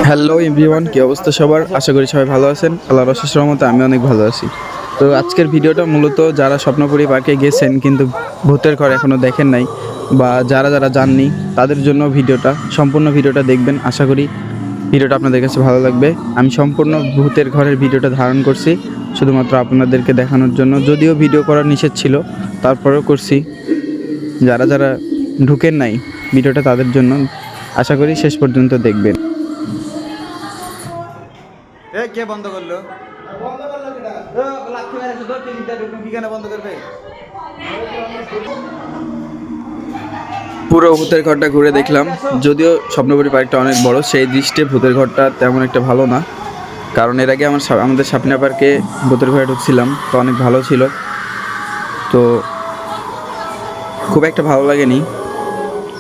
Hello everyone, কি অবস্থা সবার? আশা করি সবাই ভালো আছেন। আল্লাহর অশেষ রহমতে আমি অনেক ভালো আছি। তো আজকের ভিডিওটা মূলত যারা স্বপ্নপুরী পার্কে গেছেন কিন্তু ভূতের ঘর এখনও দেখেন নাই, বা যারা যারা যাননি তাদের জন্য ভিডিওটা, সম্পূর্ণ ভিডিওটা দেখবেন। আশা করি ভিডিওটা আপনাদের কাছে ভালো লাগবে। আমি সম্পূর্ণ ভূতের ঘরের ভিডিওটা ধারণ করছি শুধুমাত্র আপনাদেরকে দেখানোর জন্য, যদিও ভিডিও করা নিষেধ ছিল তারপরেও করছি। যারা যারা ঢুকেন নাই ভিডিওটা তাদের জন্য, আশা করি শেষ পর্যন্ত দেখবেন। কে বন্ধ করলো? পুরো ভূতের ঘরটা ঘুরে দেখলাম, যদিও স্বপ্নপুরী পার্কটা অনেক বড়, সেই দৃষ্টিতে ভূতের ঘরটা তেমন একটা ভালো না। কারণ এর আগে আমাদের সাপনা পার্কে ভূতের ঘরে ঢুকছিলাম, তো অনেক ভালো ছিল, তো খুব একটা ভালো লাগেনি।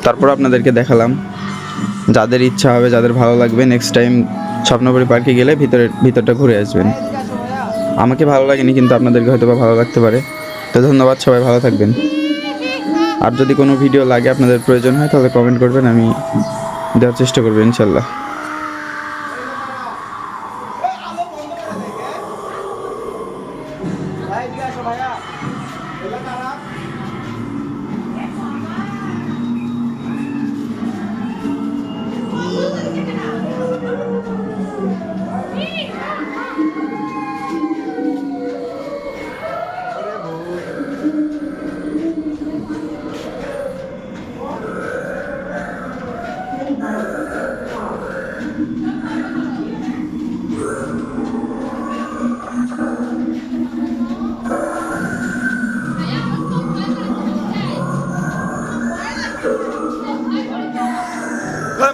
তারপর আপনাদেরকে দেখালাম। যাদের ইচ্ছা হবে, যাদের ভালো লাগবে, নেক্সট টাইম স্বপ্নপুরী পার্কে গেলে ভিতরটা ঘুরে আসবেন। আমাকে ভালো লাগেনি, কিন্তু আপনাদেরকে হয়তো বা ভালো লাগতে পারে। তো ধন্যবাদ, সবাই ভালো থাকবেন। আর যদি কোনো ভিডিও লাগে, আপনাদের প্রয়োজন হয়, তাহলে কমেন্ট করবেন, আমি দেওয়ার চেষ্টা করবো ইনশাল্লাহ।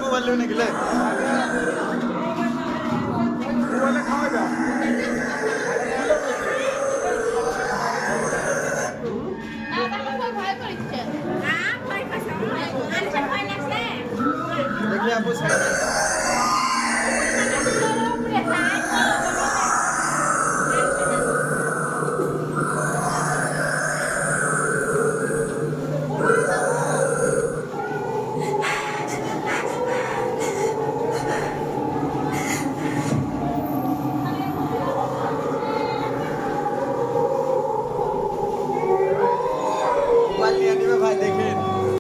মোবাইল নিয়ে গেলে